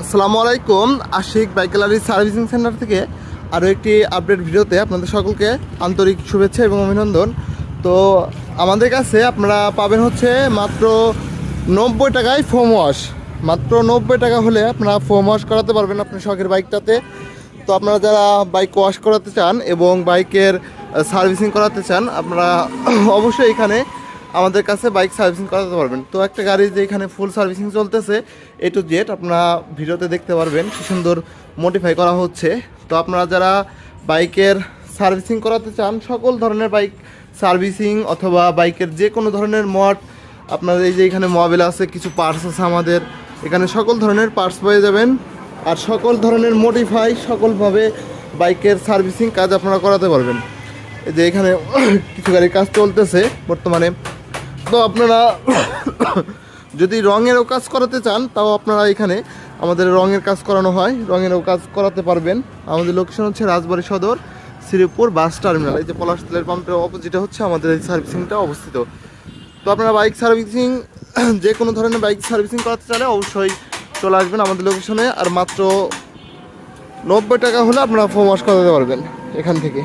আসসালামু আলাইকুম। Ashik Bike Gallery Servicing Centre থেকে আরও একটি আপডেট ভিডিওতে আপনাদের সকলকে আন্তরিক শুভেচ্ছা এবং অভিনন্দন। তো আমাদের কাছে আপনারা পাবেন হচ্ছে মাত্র 90 টাকায় ফোম ওয়াশ। মাত্র 90 টাকা হলে আপনারা ফোম ওয়াশ করাতে পারবেন আপনার শখের বাইকটাতে। তো আপনারা যারা বাইক ওয়াশ করাতে চান এবং বাইকের সার্ভিসিং করাতে চান, আপনারা অবশ্যই এখানে আমাদের কাছে বাইক সার্ভিসিং করাতে পারবেন। তো একটা গাড়ি যে এখানে ফুল সার্ভিসিং চলতেছে A to Z, আপনারা ভিডিওতে দেখতে পারবেন কি সুন্দর মডিফাই করা হচ্ছে। তো আপনারা যারা বাইকের সার্ভিসিং করাতে চান, সকল ধরনের বাইক সার্ভিসিং অথবা বাইকের যে কোনো ধরনের মড, আপনার এই যে এখানে মোবাইল আছে, কিছু পার্টস আছে আমাদের এখানে, সকল ধরনের পার্টস পেয়ে যাবেন। আর সকল ধরনের মডিফাই সকলভাবে বাইকের সার্ভিসিং কাজ আপনারা করাতে পারবেন। এই যে এখানে কিছু গাড়ির কাজ চলতেছে বর্তমানে। তো আপনারা যদি রঙেরও কাজ করাতে চান, তাও আপনারা এখানে আমাদের রঙের কাজ করানো হয়, রঙেরও কাজ করাতে পারবেন। আমাদের লোকেশন হচ্ছে রাজবাড়ী সদর, শ্রীপুর বাস টার্মিনাল। এই যে পলাশ তেলের পাম্পের অপোজিটে হচ্ছে আমাদের এই সার্ভিসিংটা অবস্থিত। তো আপনারা বাইক সার্ভিসিং, যে কোনো ধরনের বাইক সার্ভিসিং করাতে চাইলে অবশ্যই চলে আসবেন আমাদের লোকেশনে। আর মাত্র 90 টাকা হলে আপনারা ফোম ওয়াশ করাতে পারবেন এখান থেকে।